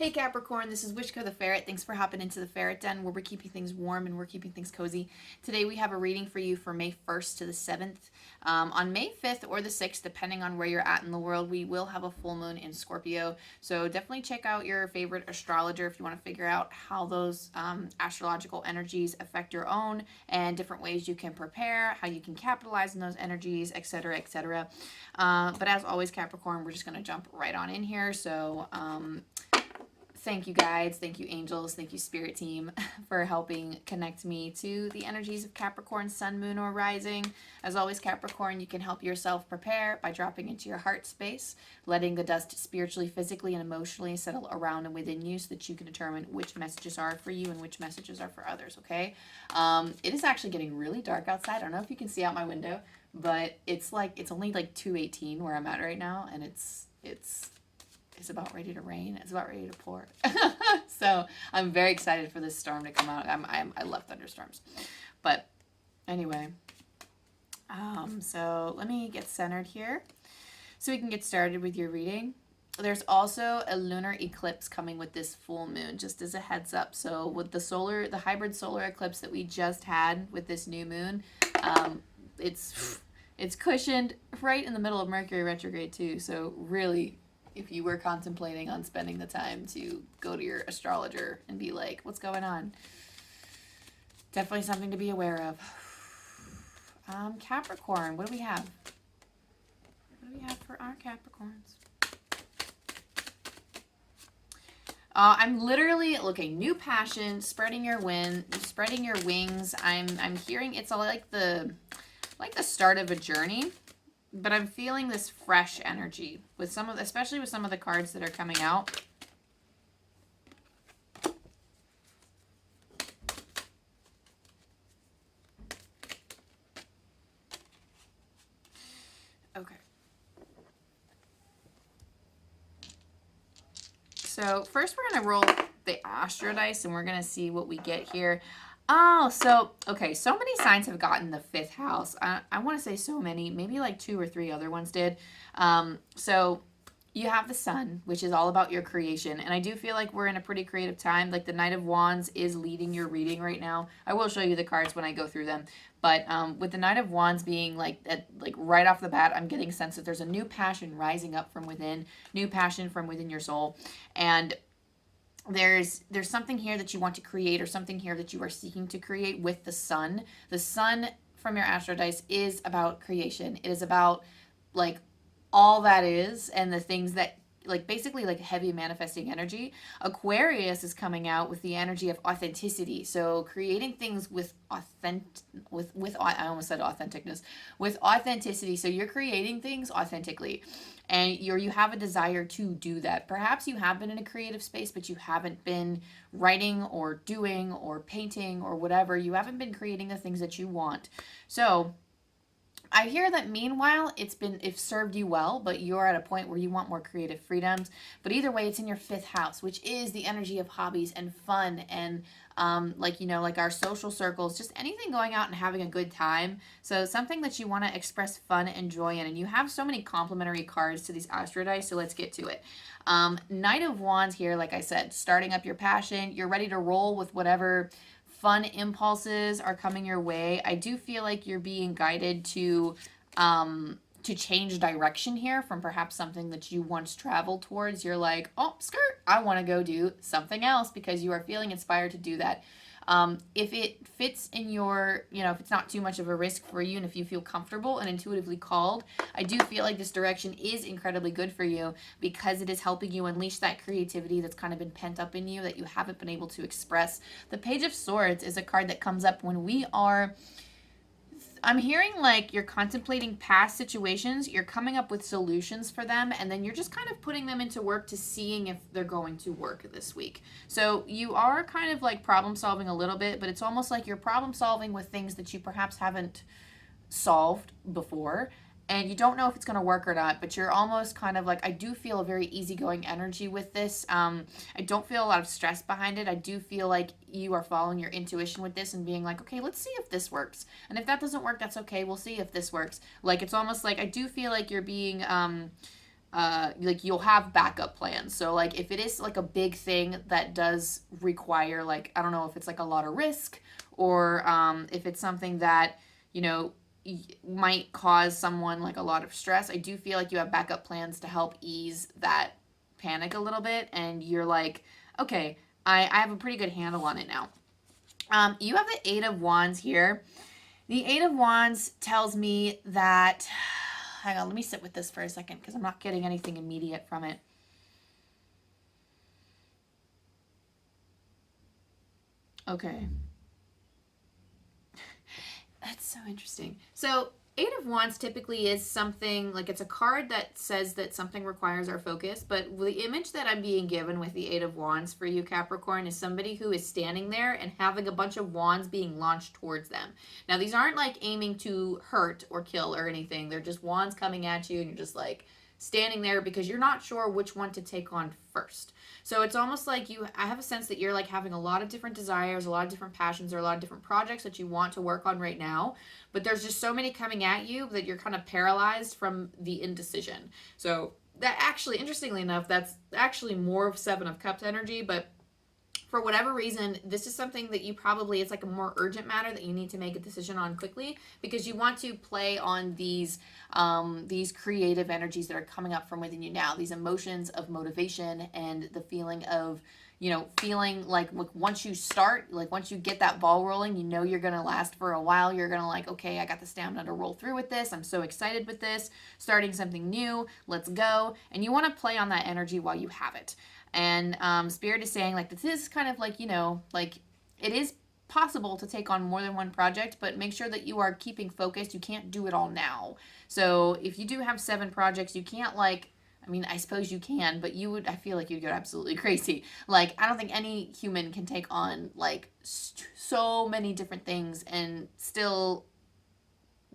Hey Capricorn, this is Wishko the Ferret. Thanks for hopping into the Ferret Den where we're keeping things warm and we're keeping things cozy. Today we have a reading for you for May 1st to the 7th. On May 5th or the 6th, depending on where you're at in the world, we will have a full moon in Scorpio. So definitely check out your favorite astrologer if you want to figure out how those astrological energies affect your own and different ways you can prepare, how you can capitalize on those energies, etc., etc. But as always, Capricorn, we're just going to jump right on in here. So, thank you guides, thank you angels, thank you spirit team for helping connect me to the energies of Capricorn, sun, moon, or rising. As always, Capricorn, you can help yourself prepare by dropping into your heart space, letting the dust spiritually, physically, and emotionally settle around and within you so that you can determine which messages are for you and which messages are for others, okay? It is actually getting really dark outside. I don't know if you can see out my window, but it's only like 2:18 where I'm at right now, and it's about ready to rain. It's about ready to pour. So I'm very excited for this storm to come out. I love thunderstorms. But anyway, so let me get centered here so we can get started with your reading. There's also a lunar eclipse coming with this full moon, just as a heads up. So with the hybrid solar eclipse that we just had with this new moon, it's cushioned right in the middle of Mercury retrograde too. So really, if you were contemplating on spending the time to go to your astrologer and be like, what's going on? Definitely something to be aware of. Capricorn, what do we have? What do we have for our Capricorns? I'm literally looking, new passion, spreading your wings. I'm hearing it's like the start of a journey. But I'm feeling this fresh energy with especially with some of the cards that are coming out. Okay. So first we're going to roll the Astro Dice and we're going to see what we get here. Oh, so, okay, so many signs have gotten the 5th house. I want to say so many, maybe like 2 or 3 other ones did. So you have the sun, which is all about your creation. And I do feel like we're in a pretty creative time. Like the Knight of Wands is leading your reading right now. I will show you the cards when I go through them. But with the Knight of Wands being like right off the bat, I'm getting a sense that there's a new passion rising up from within, new passion from within your soul. And there's something here that you want to create or something here that you are seeking to create with the sun. The sun from your Astro Dice is about creation. It is about like all that is and the things that like basically like heavy manifesting energy. Aquarius is coming out with the energy of authenticity. So creating things with I almost said authenticness, with authenticity. So you're creating things authentically and you have a desire to do that. Perhaps you have been in a creative space, but you haven't been writing or doing or painting or whatever. You haven't been creating the things that you want. So I hear that meanwhile, it's served you well, but you're at a point where you want more creative freedoms. But either way, it's in your 5th house, which is the energy of hobbies and fun and like our social circles, just anything going out and having a good time. So something that you want to express fun and joy in. And you have so many complementary cards to these Astro Dice, so let's get to it. Knight of Wands here, like I said, starting up your passion. You're ready to roll with whatever fun impulses are coming your way. I do feel like you're being guided to change direction here from perhaps something that you once traveled towards. You're like, oh, skirt, I want to go do something else because you are feeling inspired to do that. If it fits in your, if it's not too much of a risk for you and if you feel comfortable and intuitively called, I do feel like this direction is incredibly good for you because it is helping you unleash that creativity that's kind of been pent up in you that you haven't been able to express. The Page of Swords is a card that comes up when I'm hearing like you're contemplating past situations, you're coming up with solutions for them, and then you're just kind of putting them into work to seeing if they're going to work this week. So you are kind of like problem solving a little bit, but it's almost like you're problem solving with things that you perhaps haven't solved before. And you don't know if it's going to work or not, but you're almost kind of like, I do feel a very easygoing energy with this. I don't feel a lot of stress behind it. I do feel like you are following your intuition with this and being like, okay, let's see if this works. And if that doesn't work, that's okay. We'll see if this works. Like, it's almost like, I do feel like you're being like you'll have backup plans. So like if it is like a big thing that does require like, I don't know if it's like a lot of risk, or if it's something that, you know, might cause someone like a lot of stress, I do feel like you have backup plans to help ease that panic a little bit, and you're like, okay, I have a pretty good handle on it now. You have the Eight of Wands here. The Eight of Wands tells me that, hang on, let me sit with this for a second because I'm not getting anything immediate from it. Okay. That's so interesting. So Eight of Wands typically is something, like it's a card that says that something requires our focus, but the image that I'm being given with the Eight of Wands for you, Capricorn, is somebody who is standing there and having a bunch of wands being launched towards them. Now, these aren't like aiming to hurt or kill or anything. They're just wands coming at you, and you're just like standing there because you're not sure which one to take on first. So it's almost like I have a sense that you're like having a lot of different desires, a lot of different passions, or a lot of different projects that you want to work on right now, but there's just so many coming at you that you're kind of paralyzed from the indecision. So that actually, interestingly enough, that's actually more of Seven of Cups energy, but for whatever reason, this is something that you probably, it's like a more urgent matter that you need to make a decision on quickly, because you want to play on these creative energies that are coming up from within you now, these emotions of motivation and the feeling of, you know, feeling like once you start, like once you get that ball rolling, you know you're going to last for a while. You're going to like, okay, I got the stamina to roll through with this. I'm so excited with this, starting something new. Let's go. And you want to play on that energy while you have it. And Spirit is saying like this is kind of like, you know, like it is possible to take on more than one project, but make sure that you are keeping focused. You can't do it all now. So if you do have 7 projects, you can't like, I mean, I suppose you can, but you would, I feel like you'd go absolutely crazy. Like, I don't think any human can take on like so many different things and still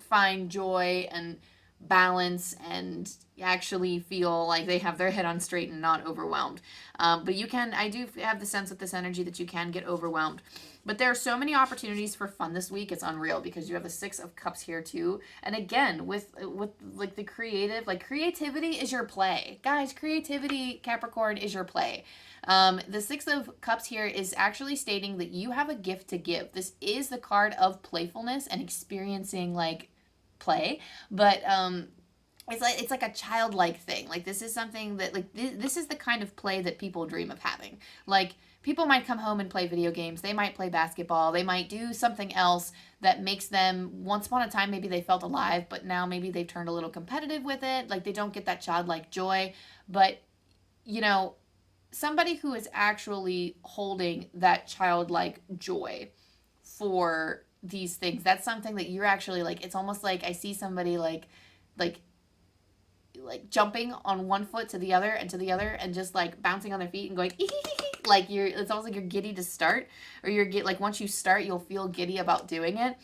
find joy and balance and actually feel like they have their head on straight and not overwhelmed. But you can, I do have the sense with this energy that you can get overwhelmed. But there are so many opportunities for fun this week. It's unreal because you have the Six of Cups here too. And again, with like the creative, like creativity is your play. Guys, creativity, Capricorn, is your play. The Six of Cups here is actually stating that you have a gift to give. This is the card of playfulness and experiencing like play, but it's like a childlike thing. Like this is something that like this is the kind of play that people dream of having. Like people might come home and play video games, they might play basketball, they might do something else that makes them, once upon a time maybe they felt alive, but now maybe they've turned a little competitive with it. Like they don't get that childlike joy. But you know, somebody who is actually holding that childlike joy for these things, that's something that you're actually like, it's almost like I see somebody like jumping on one foot to the other and to the other and just like bouncing on their feet and going like you're, it's almost like you're giddy to start, or you're like once you start you'll feel giddy about doing it.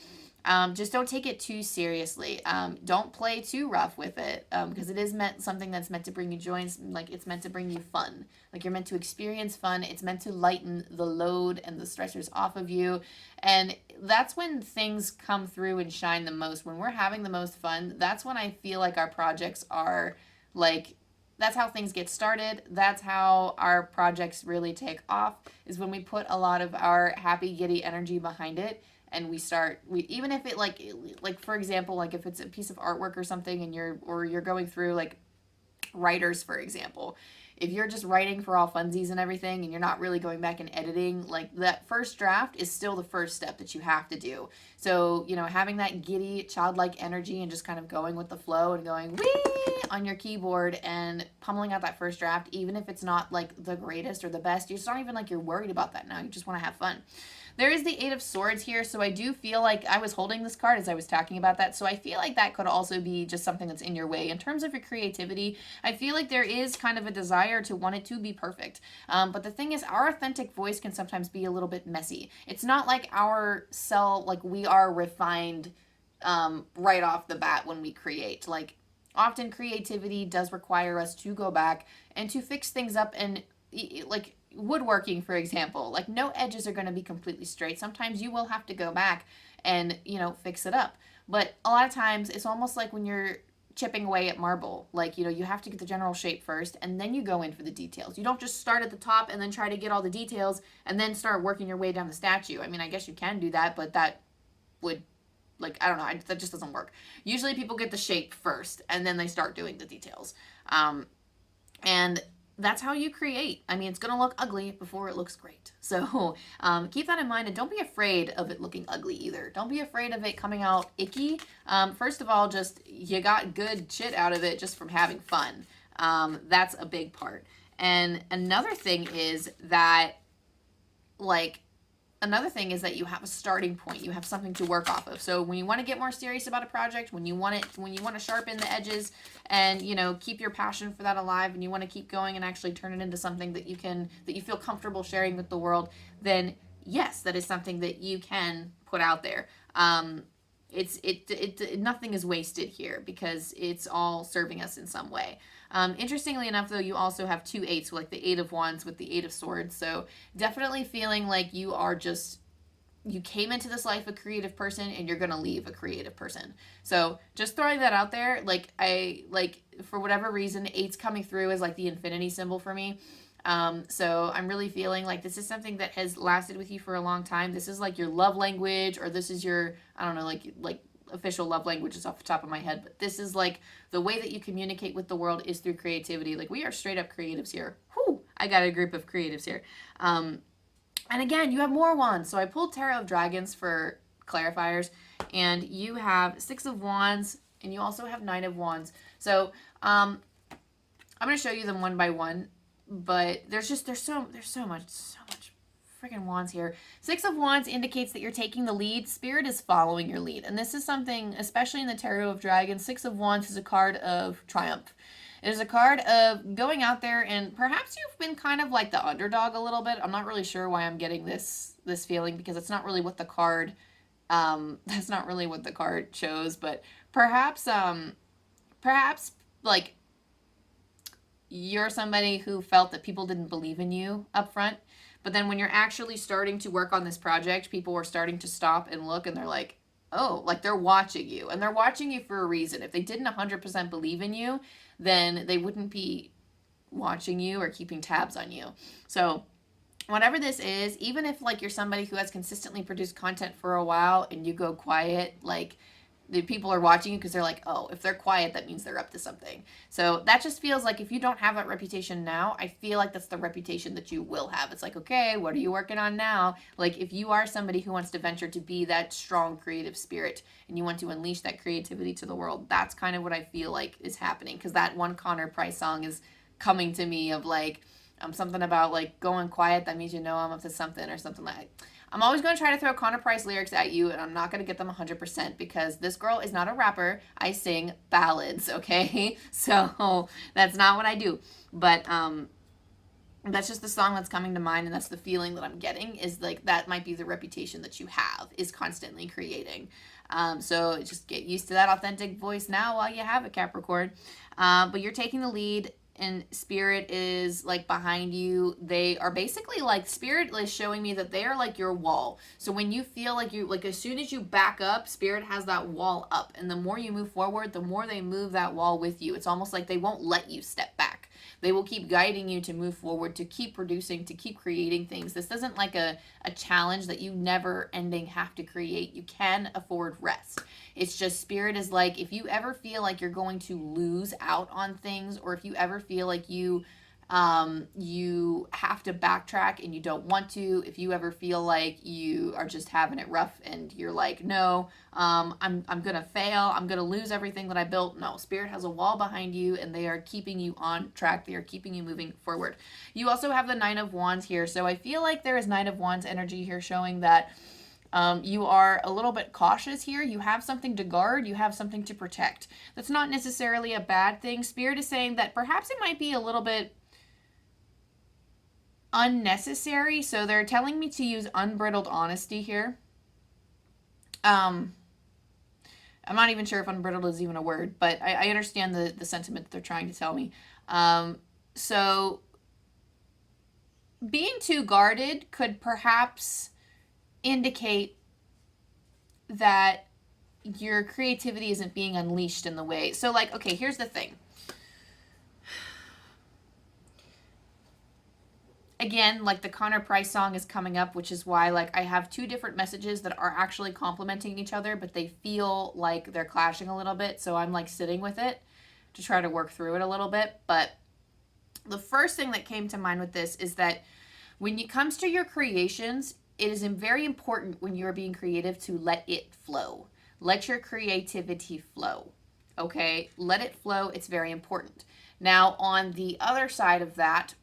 Just don't take it too seriously. Don't play too rough with it, because it is meant something that's meant to bring you joy. Like it's meant to bring you fun. Like you're meant to experience fun. It's meant to lighten the load and the stressors off of you. And that's when things come through and shine the most. When we're having the most fun, that's when I feel like our projects are like, that's how things get started. That's how our projects really take off, is when we put a lot of our happy, giddy energy behind it. And we even if it like for example, like if it's a piece of artwork or something and you're going through like writers, for example, if you're just writing for all funsies and everything and you're not really going back and editing, like that first draft is still the first step that you have to do. So, you know, having that giddy childlike energy and just kind of going with the flow and going wee on your keyboard and pummeling out that first draft, even if it's not like the greatest or the best, it's not even like you're worried about that now. You just want to have fun. There is the Eight of Swords here, so I do feel like I was holding this card as I was talking about that, so I feel like that could also be just something that's in your way. In terms of your creativity, I feel like there is kind of a desire to want it to be perfect. But the thing is, our authentic voice can sometimes be a little bit messy. It's not like like we are refined right off the bat when we create. Like, often creativity does require us to go back and to fix things up, and like woodworking, for example, like no edges are going to be completely straight. Sometimes you will have to go back and, you know, fix it up. But a lot of times it's almost like when you're chipping away at marble. Like, you know, you have to get the general shape first, and then you go in for the details. You don't just start at the top and then try to get all the details and then start working your way down the statue. I mean, I guess you can do that, but that would, like, I don't know, that just doesn't work. Usually people get the shape first, and then they start doing the details. And that's how you create. I mean, it's going to look ugly before it looks great. So keep that in mind, and don't be afraid of it looking ugly either. Don't be afraid of it coming out icky. First of all, just you got good shit out of it just from having fun. That's a big part. And another thing is that, you have a starting point. You have something to work off of. So when you want to get more serious about a project, when you want to sharpen the edges and, you know, keep your passion for that alive, and you want to keep going and actually turn it into something that you feel comfortable sharing with the world, then yes, that is something that you can put out there. Nothing is wasted here because it's all serving us in some way. Interestingly enough, though, you also have 2 8s, so like the 8 of Wands with the 8 of Swords. So definitely feeling like you came into this life a creative person, and you're going to leave a creative person. So just throwing that out there, for whatever reason, 8's coming through as like the infinity symbol for me. So I'm really feeling like this is something that has lasted with you for a long time. This is like your love language, or this is your, I don't know, like official love languages off the top of my head, but this is like the way that you communicate with the world is through creativity. Like, we are straight up creatives here. Whew, I got a group of creatives here. And again, you have more wands. So I pulled Tarot of Dragons for clarifiers, and you have 6 of Wands, and you also have 9 of Wands. So I'm going to show you them one by one, but there's so much freaking wands here. 6 of Wands indicates that you're taking the lead. Spirit is following your lead. And this is something, especially in the Tarot of Dragons, 6 of Wands is a card of triumph. It is a card of going out there, and perhaps you've been kind of like the underdog a little bit. I'm not really sure why I'm getting this feeling, because it's not really what the card, that's not really what the card shows, but perhaps like you're somebody who felt that people didn't believe in you up front. But then when you're actually starting to work on this project, people are starting to stop and look, and they're like, oh, like they're watching you. And they're watching you for a reason. If they didn't 100% believe in you, then they wouldn't be watching you or keeping tabs on you. So whatever this is, even if like you're somebody who has consistently produced content for a while and you go quiet, like the people are watching you because they're like, oh, if they're quiet, that means they're up to something. So that just feels like if you don't have that reputation now, I feel like that's the reputation that you will have. It's like, okay, what are you working on now? Like, if you are somebody who wants to venture to be that strong creative spirit and you want to unleash that creativity to the world, that's kind of what I feel like is happening. Because that one Connor Price song is coming to me of like, something about like going quiet, that means you know I'm up to something, or something like that. I'm always going to try to throw Connor Price lyrics at you, and I'm not going to get them 100% because this girl is not a rapper. I sing ballads, okay? So that's not what I do. But that's just the song that's coming to mind, and that's the feeling that I'm getting, is like that might be the reputation that you have, is constantly creating. So just get used to that authentic voice now while you have it, Capricorn. But you're taking the lead, and Spirit is like behind you. They are basically like, Spirit is showing me that they are like your wall. So when you feel like you, like as soon as you back up, Spirit has that wall up, and the more you move forward, the more they move that wall with you. It's almost like they won't let you step back. They will keep guiding you to move forward, to keep producing, to keep creating things. This isn't like a challenge that you never ending have to create. You can afford rest. It's just Spirit is like, if you ever feel like you're going to lose out on things, or if you ever feel like you have to backtrack and you don't want to, if you ever feel like you are just having it rough and you're like, no, I'm gonna fail, I'm gonna lose everything that I built. No, Spirit has a wall behind you, and they are keeping you on track. They are keeping you moving forward. You also have the 9 of Wands here, so I feel like there is 9 of Wands energy here, showing that you are a little bit cautious here. You have something to guard. You have something to protect. That's not necessarily a bad thing. Spirit is saying that perhaps it might be a little bit unnecessary. So they're telling me to use unbridled honesty here. I'm not even sure if unbridled is even a word, but I understand the sentiment that they're trying to tell me. So being too guarded could perhaps indicate that your creativity isn't being unleashed in the way. So like, okay, here's the thing. Again, like the Connor Price song is coming up, which is why like I have two different messages that are actually complementing each other, but they feel like they're clashing a little bit. So I'm like sitting with it to try to work through it a little bit. But the first thing that came to mind with this is that when it comes to your creations, it is very important when you're being creative to let it flow. Let your creativity flow. Okay? Let it flow. It's very important. Now, on the other side of that,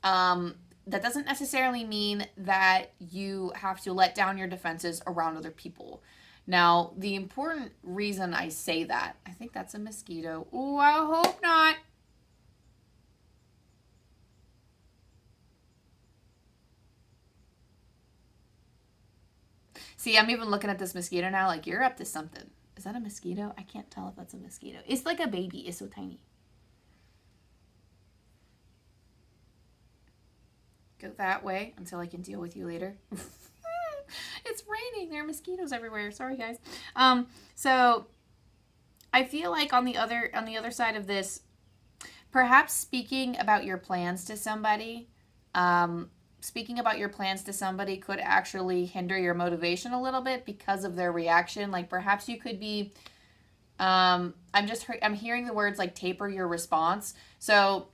that doesn't necessarily mean that you have to let down your defenses around other people. Now, the important reason I say that, I think that's a mosquito. Ooh, I hope not. See, I'm even looking at this mosquito now like, you're up to something. Is that a mosquito? I can't tell if that's a mosquito. It's like a baby. It's so tiny. Go that way until I can deal with you later. It's raining. There are mosquitoes everywhere. Sorry, guys. So I feel like on the other side of this, perhaps speaking about your plans to somebody, could actually hinder your motivation a little bit because of their reaction. Like perhaps you could be, I'm hearing the words like taper your response. So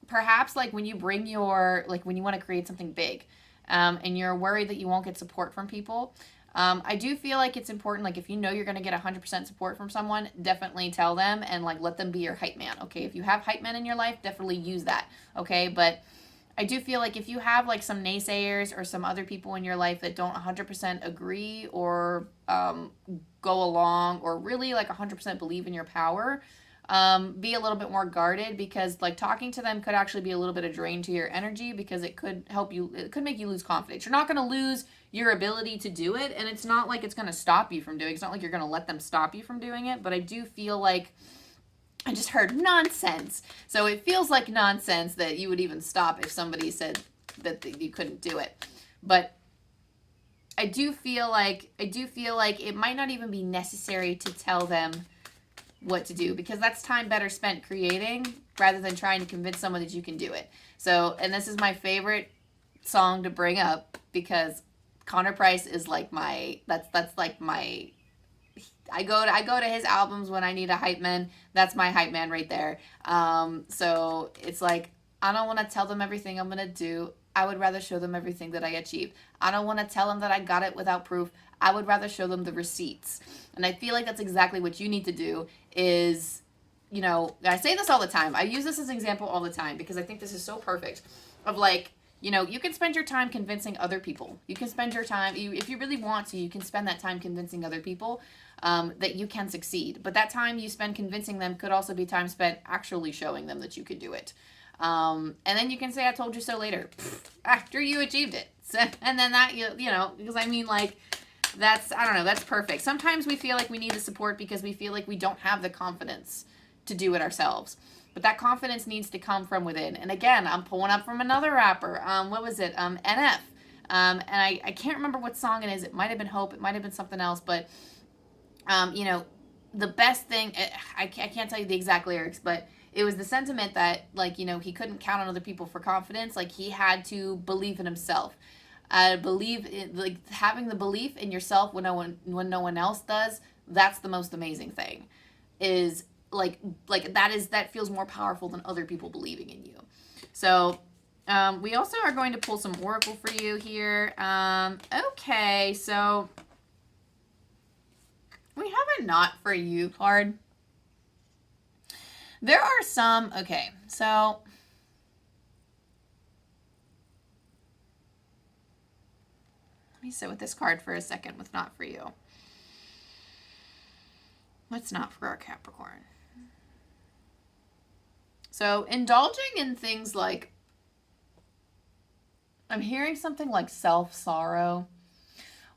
perhaps like when you bring when you want to create something big, and you're worried that you won't get support from people, I do feel like it's important, like if you know you're going to get 100% support from someone, definitely tell them and like let them be your hype man. Okay, if you have hype men in your life, definitely use that. Okay, but I do feel like if you have like some naysayers or some other people in your life that don't 100% agree or go along or really like 100% believe in your power, be a little bit more guarded, because like talking to them could actually be a little bit of drain to your energy, because it could make you lose confidence. You're not going to lose your ability to do it, and it's not like it's going to stop you from doing it. It's not like you're going to let them stop you from doing it, but I do feel like I just heard nonsense. So it feels like nonsense that you would even stop if somebody said that you couldn't do it. But I do feel like it might not even be necessary to tell them what to do, because that's time better spent creating rather than trying to convince someone that you can do it. So, and this is my favorite song to bring up, because Connor Price is like that's like my, I go to his albums when I need a hype man. That's my hype man right there. So it's like, I don't want to tell them everything I'm going to do. I would rather show them everything that I achieved. I don't want to tell them that I got it without proof. I would rather show them the receipts. And I feel like that's exactly what you need to do is, you know, I say this all the time. I use this as an example all the time because I think this is so perfect of like, you know, you can spend your time convincing other people. You can spend your time, if you really want to, you can spend that time convincing other people that you can succeed. But that time you spend convincing them could also be time spent actually showing them that you could do it. And then you can say, I told you so later, after you achieved it. So, and then that, you know, because I mean, like, that's, I don't know, that's perfect. Sometimes we feel like we need the support because we feel like we don't have the confidence to do it ourselves. But that confidence needs to come from within. And again, I'm pulling up from another rapper. What was it? NF. And I can't remember what song it is. It might have been Hope. It might have been something else. But, you know, the best thing, I can't tell you the exact lyrics, but it was the sentiment that, like, you know, he couldn't count on other people for confidence. Like, he had to believe in himself. Believe in, like, having the belief in yourself when no one else does. That's the most amazing thing. Is like that feels more powerful than other people believing in you. So we also are going to pull some oracle for you here. Okay, so we have a not for you card. There are some, okay, so let me sit with this card for a second with not for you. What's not for our Capricorn? So indulging in things like, I'm hearing something like self-sorrow,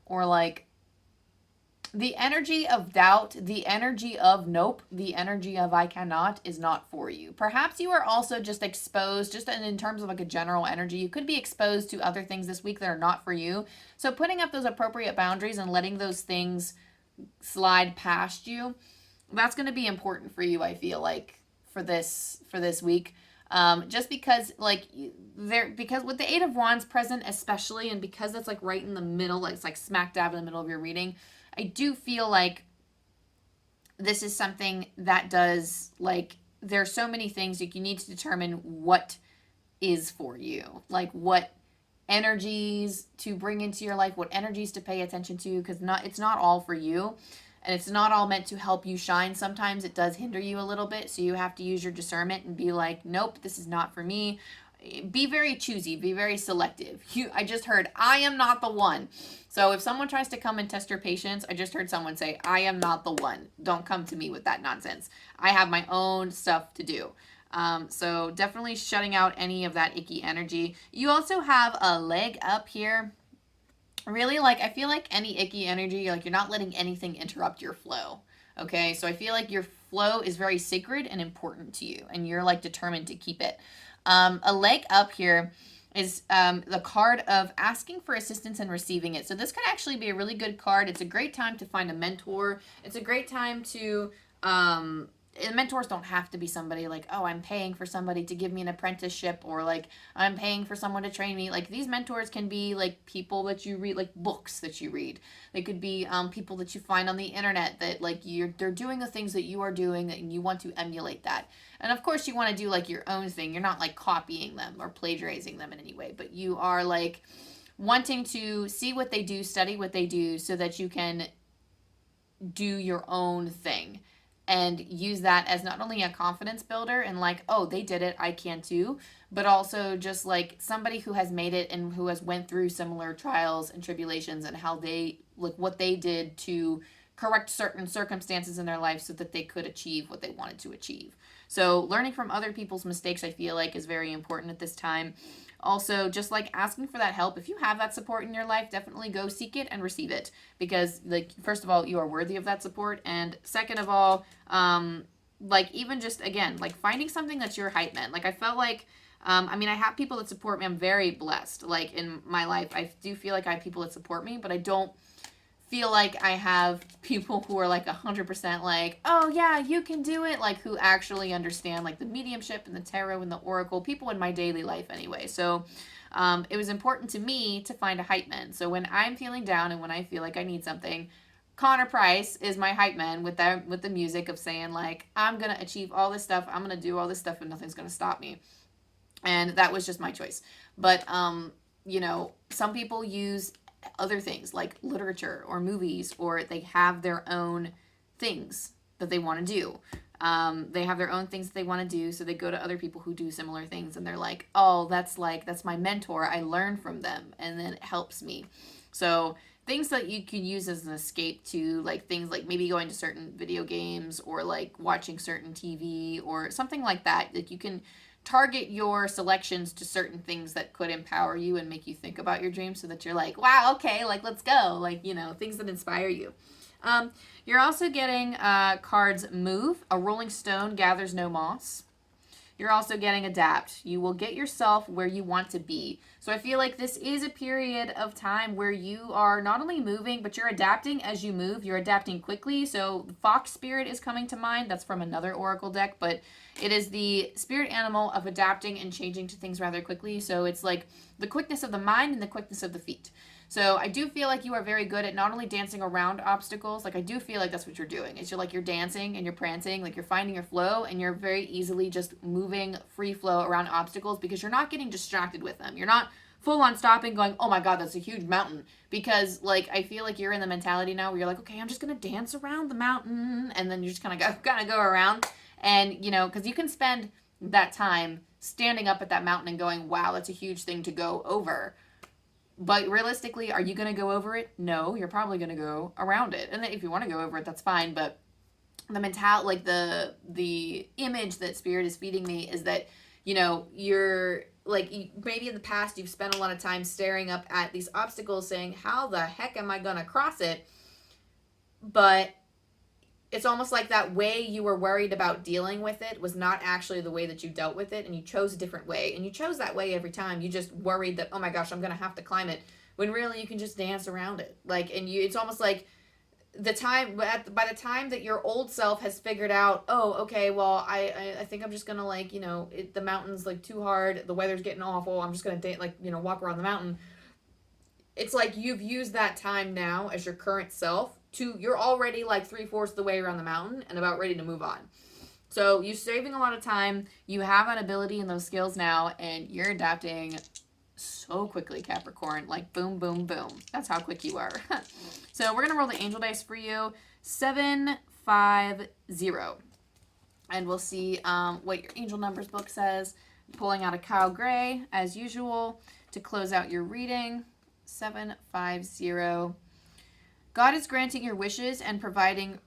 or like the energy of doubt, the energy of nope, the energy of I cannot is not for you. Perhaps you are also just exposed, just in terms of like a general energy, you could be exposed to other things this week that are not for you. So putting up those appropriate boundaries and letting those things slide past you. That's going to be important for you, I feel like, for this week. Just because, like, because with the Eight of Wands present especially, and because it's like right in the middle, like it's like smack dab in the middle of your reading, I do feel like this is something that does, like, there are so many things like you need to determine what is for you, like what energies to bring into your life, what energies to pay attention to, because it's not all for you, and it's not all meant to help you shine. Sometimes it does hinder you a little bit, so you have to use your discernment and be like, nope, this is not for me. Be very choosy, be very selective. I just heard, I am not the one. So if someone tries to come and test your patience, I just heard someone say, I am not the one. Don't come to me with that nonsense. I have my own stuff to do. So definitely shutting out any of that icky energy. You also have a leg up here. Really, like, I feel like any icky energy, like, you're not letting anything interrupt your flow. Okay, so I feel like your flow is very sacred and important to you, and you're, like, determined to keep it. A leg up here is the card of asking for assistance and receiving it. So this could actually be a really good card. It's a great time to find a mentor. It's a great time to, and mentors don't have to be somebody like, oh, I'm paying for somebody to give me an apprenticeship, or like I'm paying for someone to train me. Like, these mentors can be like people that you read, like books that you read. They could be people that you find on the internet that like they're doing the things that you are doing and you want to emulate that. And of course you want to do like your own thing. You're not like copying them or plagiarizing them in any way, but you are like wanting to see what they do, study what they do, so that you can do your own thing. And use that as not only a confidence builder and like, oh, they did it, I can too, but also just like somebody who has made it and who has went through similar trials and tribulations, and how they, like, what they did to correct certain circumstances in their life so that they could achieve what they wanted to achieve. So learning from other people's mistakes, I feel like, is very important at this time. Also, just like asking for that help. If you have that support in your life, definitely go seek it and receive it, because like, first of all, you are worthy of that support, and second of all, like, even just again, like finding something that's your hype man. Like, I felt like I mean, I have people that support me. I'm very blessed. Like, in my life, I do feel like I have people that support me, but I don't feel like I have people who are like 100% like, oh yeah, you can do it, like who actually understand like the mediumship and the tarot and the oracle, people in my daily life anyway. So it was important to me to find a hype man. So when I'm feeling down and when I feel like I need something, Connor Price is my hype man with the music of saying like, I'm gonna achieve all this stuff, I'm gonna do all this stuff, and nothing's gonna stop me. And that was just my choice. But you know, some people use other things like literature or movies, or they have their own things that they want to do. They have their own things that they want to do, so they go to other people who do similar things, and they're like, oh, that's my mentor, I learn from them, and then it helps me. So things that you can use as an escape to, like things like maybe going to certain video games, or like watching certain TV or something like that. Like, you can target your selections to certain things that could empower you and make you think about your dreams, so that you're like, wow, okay, like, let's go. Like, you know, things that inspire you. You're also getting cards move. A rolling stone gathers no moss. You're also getting adapt. You will get yourself where you want to be. So I feel like this is a period of time where you are not only moving, but you're adapting as you move. You're adapting quickly. So fox spirit is coming to mind. That's from another oracle deck, but it is the spirit animal of adapting and changing to things rather quickly. So it's like the quickness of the mind and the quickness of the feet. So I do feel like you are very good at not only dancing around obstacles, like I do feel like that's what you're doing. It's you're dancing and you're prancing, like you're finding your flow, and you're very easily just moving free flow around obstacles, because you're not getting distracted with them. You're not full on stopping going, oh my God, that's a huge mountain. Because like, I feel like you're in the mentality now where you're like, okay, I'm just going to dance around the mountain. And then you're just kind of go around. And, you know, because you can spend that time standing up at that mountain and going, wow, that's a huge thing to go over. But realistically, are you going to go over it? No, you're probably going to go around it. And if you want to go over it, that's fine. But the mentality, like the image that spirit is feeding me is that, you know, you're like, maybe in the past you've spent a lot of time staring up at these obstacles saying, how the heck am I going to cross it? But it's almost like that way you were worried about dealing with it was not actually the way that you dealt with it, and you chose a different way. And you chose that way every time. You just worried that, oh my gosh, I'm going to have to climb it, when really you can just dance around it. Like, and it's almost like by the time that your old self has figured out, oh, okay, well, I think I'm just gonna, like, the mountain's like too hard, the weather's getting awful, I'm just gonna walk around the mountain. It's like you've used that time now as your current self you're already like 3/4 of the way around the mountain and about ready to move on. So you're saving a lot of time. You have an ability and those skills now, and you're adapting so quickly, Capricorn. Like, boom, boom, boom. That's how quick you are. So we're going to roll the angel dice for you. 7, 5, 0. And we'll see what your angel numbers book says. Pulling out a cow gray, as usual, to close out your reading. 7, 5, 0. God is granting your wishes and providing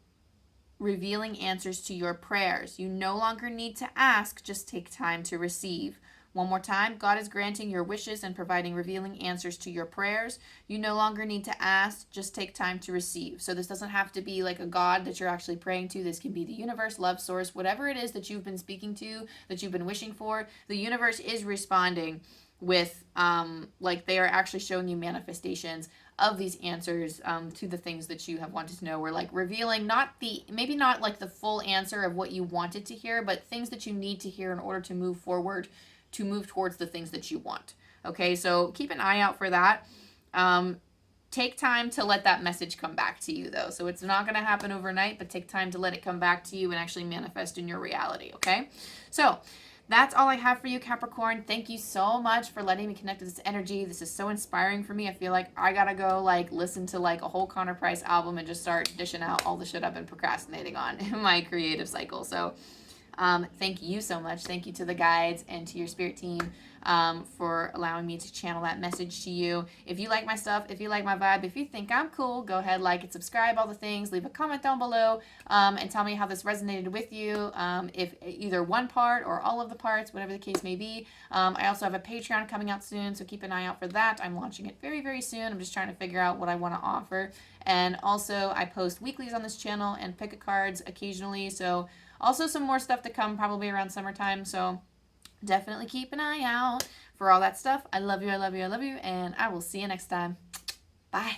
revealing answers to your prayers. You no longer need to ask, just take time to receive. One more time, God is granting your wishes and providing revealing answers to your prayers. You no longer need to ask, just take time to receive. So this doesn't have to be like a God that you're actually praying to. This can be the universe, love source, whatever it is that you've been speaking to, that you've been wishing for. The universe is responding with, like, they are actually showing you manifestations of these answers to the things that you have wanted to know. We're like revealing maybe not like the full answer of what you wanted to hear, but things that you need to hear in order to move forward, to move towards the things that you want. Okay, so keep an eye out for that. Take time to let that message come back to you, though. So it's not going to happen overnight, but take time to let it come back to you and actually manifest in your reality, okay? So that's all I have for you, Capricorn. Thank you so much for letting me connect to this energy. This is so inspiring for me. I feel like I gotta go listen to a whole Connor Price album and just start dishing out all the shit I've been procrastinating on in my creative cycle. So thank you so much. Thank you to the guides and to your spirit team for allowing me to channel that message to you. If you like my stuff, if you like my vibe, if you think I'm cool, go ahead, like and subscribe, all the things. Leave a comment down below and tell me how this resonated with you, if either one part or all of the parts, whatever the case may be. I also have a Patreon coming out soon, so keep an eye out for that. I'm launching it very, very soon. I'm just trying to figure out what I want to offer. And also, I post weeklies on this channel and pick a cards occasionally, so also some more stuff to come probably around summertime, so definitely keep an eye out for all that stuff. I love you, I love you, I love you, and I will see you next time. Bye.